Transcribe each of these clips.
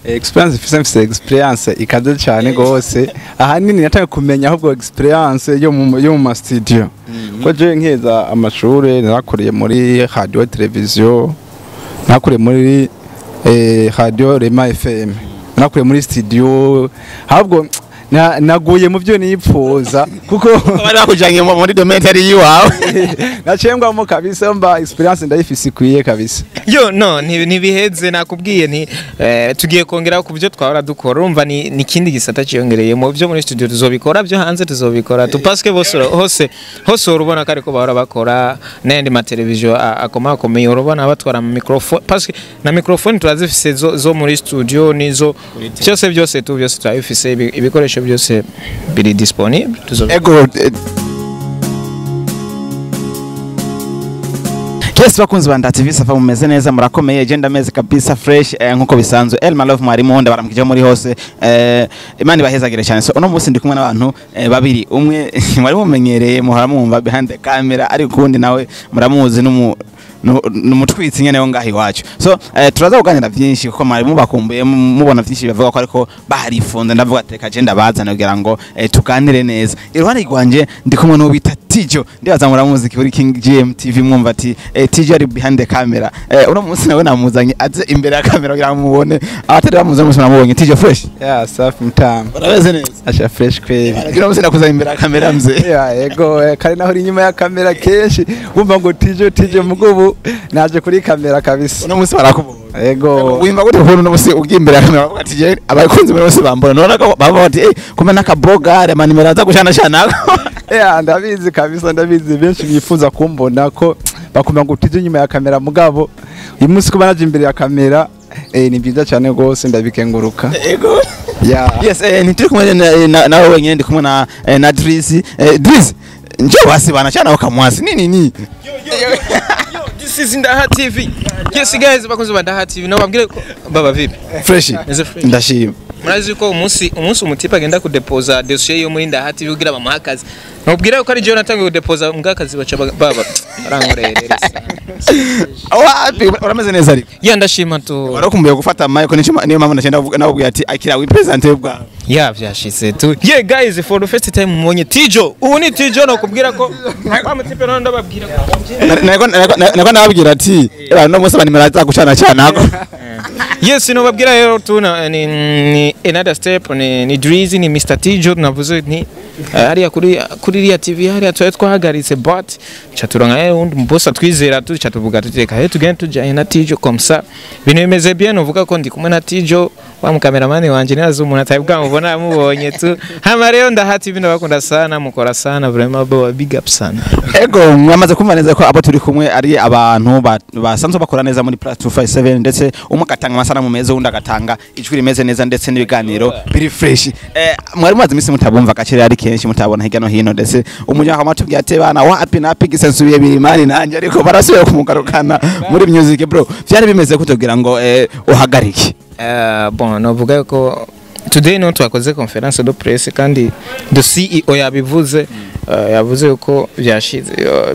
experience mfise experience ikaze cyane gose ahanini nataka kumenya ahubwo experience yo mu studio ko je nkeza amashure narakoreye muri radio television nakore muri radio Rema FM nakore muri studio ahubwo naguye mu byo nipfuza kuko bari bakujanye muri documentary yiwawe nacengwamo kabisa mba experience ndayifise ikwiye kabisa yo no ntibiheze nakubwiye nti tugiye kongera ku byo twahora dukora urumva ni kindi gisata cyongereye mu byo muri studio tuzobikora byo hanze tuzobikora tupaske hose urubona ko ariko bahora bakora n'andi ma television akomeye urubona batwara mu microphone paske na microphone turazifise zo muri studio nizo byose turabifise ibikoresho byose biri disponible ego Yes bakunzi ba TV safa mumeze neza murakomeye agenda meze kabisa fresh nkuko bisanzwe Elma Love mwari muhonda baramukije muri hose imani bahezagire cyane so uno munsi ndi kumwe n'abantu babiri umwe mwari mumenyereye muhora mwumva behind the camera ari kundi nawe muramuzi numutwitsi nyene yo ngahi wacu so turaza kuganira byinshi kuko mwari mubakumbuye mubona byinshi bavuga ko ariko baharifunze ndavuga ateka agenda bazana kugira ngo tuganire neza iruhande rwanje ndi kumwe no bita Tijo ndibaza muramuziki kuri King GMTV mwumva ati Tijo ari behind the camera uno munsi nawe namuzanye aze imbere ya camera kugira ngo mubone abatari bamuze munsi namubonye Tijo fresh safi mtam urabeze neza asha fresh kweli kugira ngo nakuzanye imbere ya camera mze yego kari naho inyuma ya camera kenshi wumva ngo Tijo mugubu naje kuri camera kabisa uno munsi barakubona yego wimba gute ukuntu no munsi ugiye imbere ya camera bavuga ati abakunzi bose bambona none ko baba bati kumena akabogare manimero aza gushana ndabizi kabisa ndabizi benshi bifuza kumbona ko bakumva ngo Tijo nyuma ya kamera mugabo uyu munsi ko banaje imbere ya kamera ni byiza cyane gose ndabikenguruka yego yes nituri kumwe nawe wenyine ndi kumwe na DRIZZY DRIZZY nje wasibana cyane bakamwasi nini this is Ndaha TV yes guys bakunze ba Ndaha TV nababwire ko baba vipi fresh ndashima murazi ko umunsi umutipa agenda kudepoza dossier yo muri Ndaha TV ugira bamuhakaze nubwira ko ari je natangiye kudepoza mbwakazi baca baba arangorerera wapi urameze neza ariko ndashima to warakumbuye gufata mic niyo mpamvu ndashenda navuga ati akira we present ubwa byashitse tu guys for the first time mubonye Tijo ubu ni Tijo nakubwira ko bamutipe none ndababwira nako nababwira ati no munsi banimera azagucana cyane ako yes nobabwira rero tu ni another step ni DRIZZY ni Mr Tijo navuze ni hariya kuri ria TV hariya twahagaritse but chaturonga undi mbosa twizera tu chatuvuga tuteka tugende tujanye na Tijo komsa bintu bimeze bien uvuga ko ndi kumwe na Tijo wa mukameramani wanje nazo umuntu atayibwa mubona mubonye tu hama rero Ndaha TV ndabakunda sana mukora sana vraiment bo big up sana ego mwamaze kumva neza ko abo turi kumwe ari abantu basanzwe bakora neza muri plus 257 ndetse umwe gatanga amasana mu meze undi agatanga ijwi rimeze neza ndetse n'ibiganiro biri fresh mwari maze imisi mutabumva gakire ari kenshi mutabona hirya no hino ndetse umunyaka amatubwiye ate bana wapi napi gisensubiye birimani nanje ariko barasubiye kumugarukana muri music bro byari bimeze kutogira ngo uhagarike bon novuga ko today no twakoze conference de presse kandi the CEO yavuze ko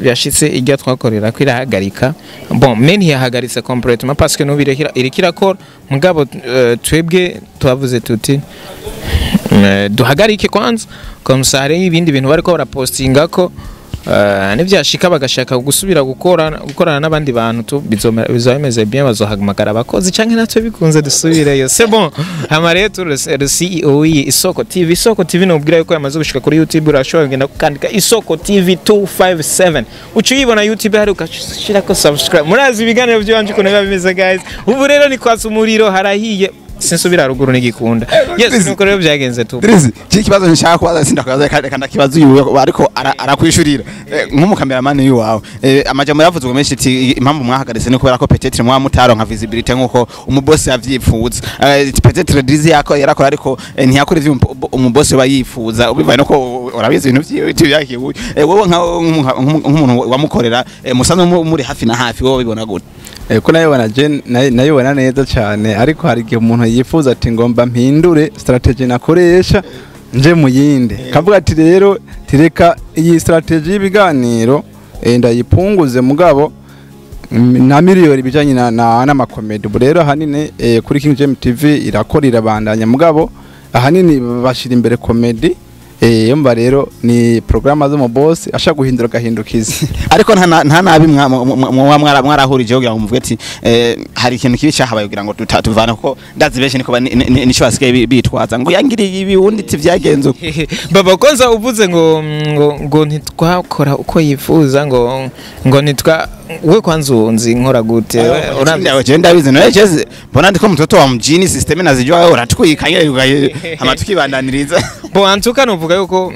byashitse ijya twakorera ko irahagarika bon men yahagaritse complètement parce que no irikira ko mugabo twebwe twavuze tuti duhagarike kwanza komisare y'ibindi bintu bariko barapostinga ko nivyashika bagashaka gusubira gukorana n'abandi bantu bizomeze bien bazohamagara abakozi canke natwe bikunze dusubireyo c'est bon hamareto le CEO Isoko TV nobwira yuko yamaze gushika kuri YouTube urashobora ngenda kandika Isoko TV 257 ucuyibona YouTube hari ukashira ko subscribe murazi ibiganiro byanje ko nabiba bimeze guys ubu rero ni kwasa umuriro harahiye sinsubira ruguru n'igikunda yes nuko rero byagenze tu DRIZZY kibazo nshaka kubaza sindakabaza kandi kibazo yuwe ariko arakwishurira nk'umukameramani yuwawe amajambo yavuzwe menshi ati impamvu mwahagaritse ni kubera ko peut-être mwa mutaro nka visibility nkuko umuboss yavyipfuza peut-être DRIZZY yako yarakora ariko ntiyakora ivyo umuboss bayifuza ubivaye noko urabizi ibintu vyiwe yake wowe nk'umuntu wamukorera musanzwe muri hafi na hafi wowe bibona gute ko nayibona neza cyane ariko hari igihe umuntu yifuza ati ngomba mpindure strategy nakoresha nje muyinde kavuga ati rero tireka iyi strategy y'ibiganiro ndayipunguze mugabo na miliyoni bijanye n'amakomedi. Ubu rero ahanini kuri King James TV irakora irabandanya mugabo ahanini bashira imbere komedi. Yumva rero ni programa zo mu boss asha guhindura gahindukiza ariko nta nabi mwarahurije kugira ngo muvuge ati hari ikintu kibi cyahabaye kugira ngo tutavana ko ndazi benshi niko nico basigaye bitwaza ngo yangiriye ibi wundi tivyagenze baba konza uvuze ngo ntitwakora uko yifuza ngo nitwa we kwanza unzi nkora gute urambye agenda bize no yeze mbona ndiko mtoto wa mjini system nazijwa wewe uratwikanye amatukibandaniza bo antuka novuga yuko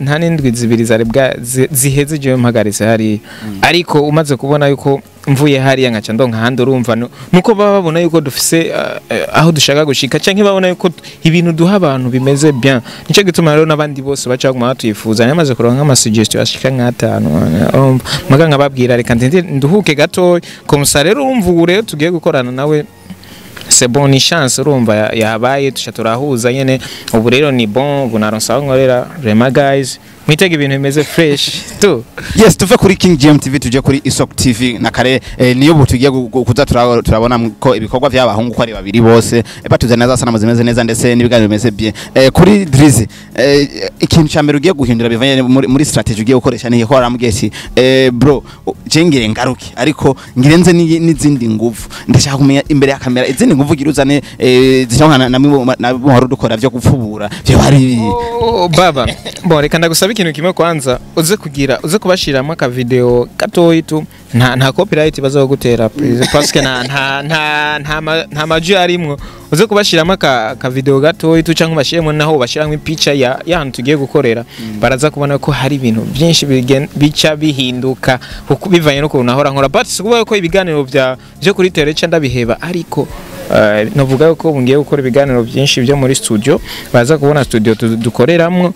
nta n'indwi zibiri zari bwa ziheze je mpagaritse hari ariko umaze kubona yuko mvuye hari yangaca ndonka handi urumva nuko baba babona yuko dufise aho dushaka gushika canke babona yuko ibintu duha abantu bimeze bien nico gituma rero nabandi bose baca baguma batuyifuza namaze kuronka ama suggestion ashika nk'atanu maganga babwira reka nduhuke gato komisare rero urumva ure tugiye gukorana nawe c'est bon ni chance urumva yabaye tushaturahuza nyene ubu rero ni bon bunaronsa nkorera rema guys mwitege ibintu bimeze fresh tu yes tuve kuri King James TV tuje kuri Isok TV na kare niyo butugiye kuza turabona ko ibikorwa by'abahungu ko ari babiri bose batuze neza sana mazimeze neza ndetse n'ibiganiro bimeze bien kuri DRIZZY ikintu cyambere ugiye guhindura bivanye muri strategy ugiye gukoresha ni ko aramubwiye ati bro jengere ngaruke ariko ngirenze n'izindi nguvu ndashaka kumenya imbere ya kamera izindi nguvu giruzane zishobora na muhoro dukora byo gupfubura byo bari baba bo reka ndagusaba ikintu kimwe kwanza uze kubashiramo aka video gatoyi tu nta copyright bazogutera please parce que nta maju arimwo uze kubashiramo aka video gatoyi tu cyangwa bashiremo naho bashiramo picha ya tugiye gukorera baraza kubona ko hari ibintu byinshi bica bihinduka bivanye no kuntu nahora nkora but sikuvuga ko ibiganiro byo kuri television ndabiheba ariko novuga ko bungiye gukora ibiganiro byinshi byo muri studio baza kubona studio dukoreramwo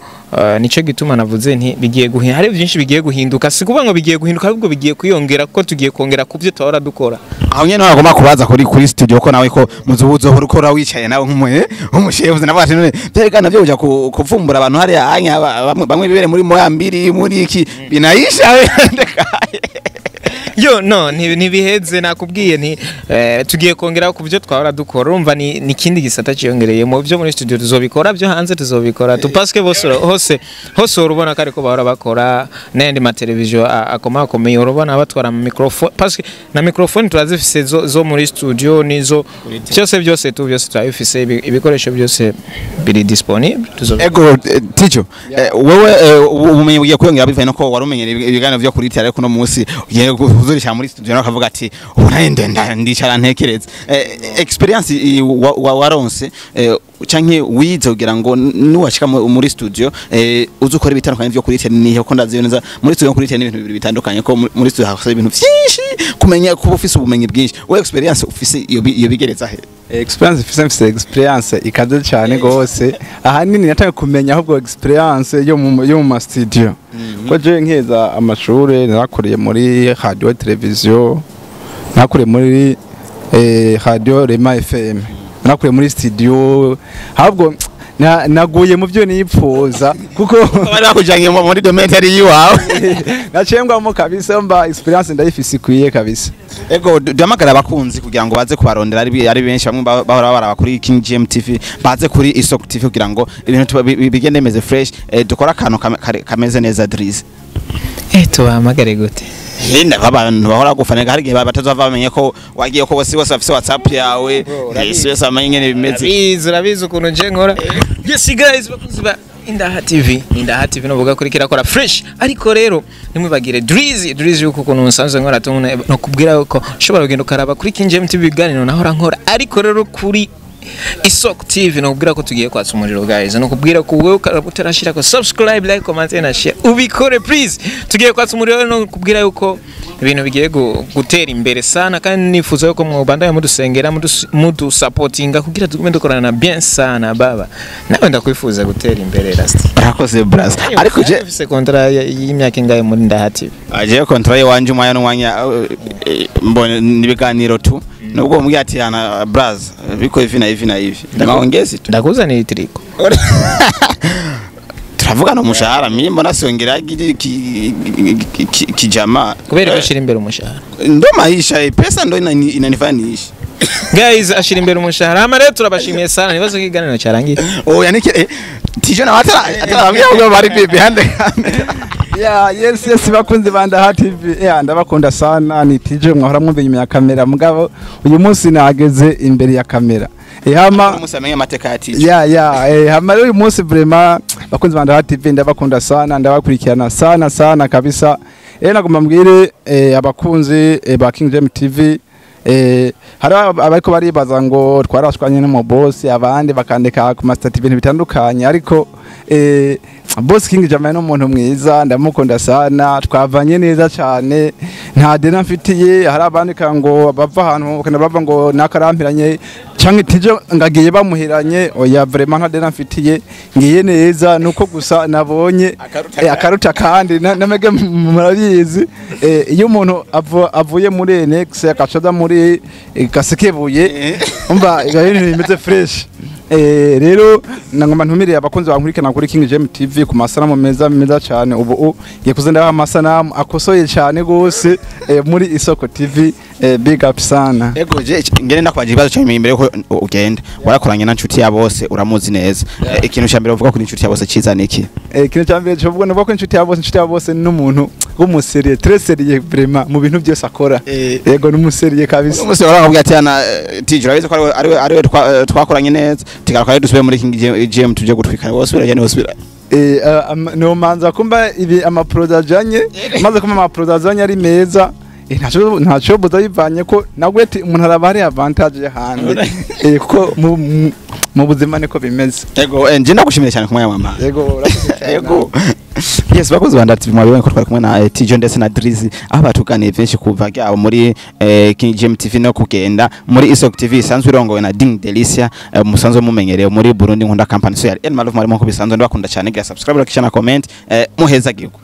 nico gituma navuze nti bigiye guhinduka hari byinshi bigiye guhinduka sikuvuga ngo bigiye guhinduka ahubwo bigiye kwiyongera ko tugiye kongera kubyo twahora dukora aho nyene nagomba kubaza kuri studio ko nawe ko muzubuzo urukora wicaye nawe nk'umushefu nabwo ati none byegana byo kuja kuvumbura abantu hari anya bamwe bibere muri moya mbiri muri iki binayisha yo no ntibiheze nakubwiye nti tugiye kongera ku byo twahora dukora urumva ni kindi gisata cyongereye mu byo muri studio tuzobikora byo hanze tuzobikora tupaske hose urubona kare ko bahora bakora n'andi ma television akomeye urubona batwara mu microphone paske na microphone turazifise zo muri studio nizo byose turabifise ibikoresho byose biri disponible ego ticho wewe ubumenyi bugiye kwiyongera bivanye no ko warumenye ibiganiro byo kuri tele kuno munsi ugiye uzurisha muri studio nakavuga ati ubona ndicara ntekereza experience waronse canke wize kugira ngo nuwashika muri studio uzukora ibitandukanye byo kuri tele niho ko ndaziyoneza muri studio kuri tele n'ibintu bibiri bitandukanye ko muri studio hakose ibintu byinshi kumenya kuba ufise ubumenyi bwinshi we experience ufise iyo bigereza he experience ikaze cyane gose ahanini nataka kumenya ahubwo experience yo mu studio ko je nkeza amashure narakuriye muri radio television nakuriye muri radio Rema FM nakuriye muri studio ahubwo naguye mu byo nipfuza kuko bari bakujanye muri documentary yiwawe nacengwamo kabisa mba experience ndayifise kwiye kabisa ego duhamagara abakunzi kugira ngo baze kubarondera ari benshi bamwe bahora baraba kuri King James TV baze kuri Isok TV kugira ngo ibintu bigende meze fresh dukora akantu kameze neza DRIZZY tubahamagare gute Linda abantu bahora gufanega hari gihe batazava bamenye ko wagiye ko bose bafise WhatsApp yawe ese samanye ngene bimeze urabizi ukuntu je nkora yes guys bakunzi ba Indaha TV no buga kuri kirakora fresh ariko rero nimubagire DRIZZY uko ukuntu nsanzwe nkora no kubwira ko shobora kugenda karaba kuri King James TV biganiro nahora nkora ariko rero kuri Isok TV no kubwira ko tugiye kwatsa umuriro guys no kubwira ko wewe utarashira ko subscribe like comment na share ubikore please tugiye kwatsa umuriro no kubwira yuko ibintu bigiye gutera imbere sana kandi nifuza yuko mwobandanya mudusengera supportinga kugira tugume dukorana na bien sana baba nawe ndakwifuza gutera imbere rasti arakoze bras ariko je ufise kontra y'imyaka ingaye muri Ndaha TV aje kontra y'wanje umwanya n'umwanya mbone nibiganiro tu nubwo mugiye ati ana bras biko hivi na hivi ndamaongezi tu ndakuzanira itiriko turavugana umushahara mimi mbona songera kijama kubera ko ashira imbere umushahara ndo maisha pesa ndo inanifanisha guys ashira imbere umushahara ama rero turabashimiye sana nibazo kiganiro cyarangiye yanike tijo na atarababwira ko bari behind camera yes bakunzi banda ha TV ndabakunda sana ni tijo mwahora mwumva inyuma ya kamera mugabo uyu munsi nageze imbere ya kamera hama musamenye amateka ya tijo hama uyu munsi vraiment bakunzi banda ha TV ndabakunda sana ndabakurikirana sana kabisa nagomba mbwire abakunzi ba King James TV hari abariko baribaza ngo twarashwanye no mu boss abandi bakandika ku master TV ibintu bitandukanye ariko boss King James no umuntu mwiza ndamukunda sana twavanye neza cyane nta dena mfitiye hari abandika ngo bava ahantu bakana bava ngo nakarampiranye canke tijo ngagiye bamuhiranye oya vraiment nta dena mfitiye ngiye neza nuko gusa nabonye akaruta kandi namege murabizi iyo umuntu avuye muri next akacaza muri gasekebuye umva ibintu bimeze fresh rero nangoma ntumiriye abakunzi bankurikirana kuri King James TV ku masanamu meza cyane ubu ngiye kuzenda amasanamu akosoye cyane gose muri Isoko TV big up sana ego je ngene ndakwaje ibazo cyane imbere ko ugenda warakoranye na nshuti ya bose uramuzi neza ikintu cyambere uvuga kuri nshuti ya bose cizana iki ikintu cyambere cyo vuga nuko nshuti ya bose n'umuntu w'umuserie très sérieux vraiment mu bintu byose akora yego n'umuserie kabisa umusore warakubwiye ati ana tijo urabize ko ari twakoranye neza tigaruka dusubire muri King James tuje gutwikana bose birajya n'osubira no manza kumba ibi amaproduct maze kuma amaproduct ari meza ntacho buza bivanye ko nagwete umuntu arabari advantage y'ahandi ko mu buzima niko bimeze yego nje ndagushimira cyane kumwe mama yego yes bakoze bandati mwabibonye ko twari kumwe na TIJOS ndetse na DRIZZY aho batuganiye benshi kuva ryabo muri King James TV no kugenda muri Isoko TV sanzwe irongowe na Ding Delicia musanzwe mumenyereye muri Burundi nkunda company so ya Elma Love mwari mo ko bisanzwe ndabakunda cyane ga subscribe like na comment muheza giko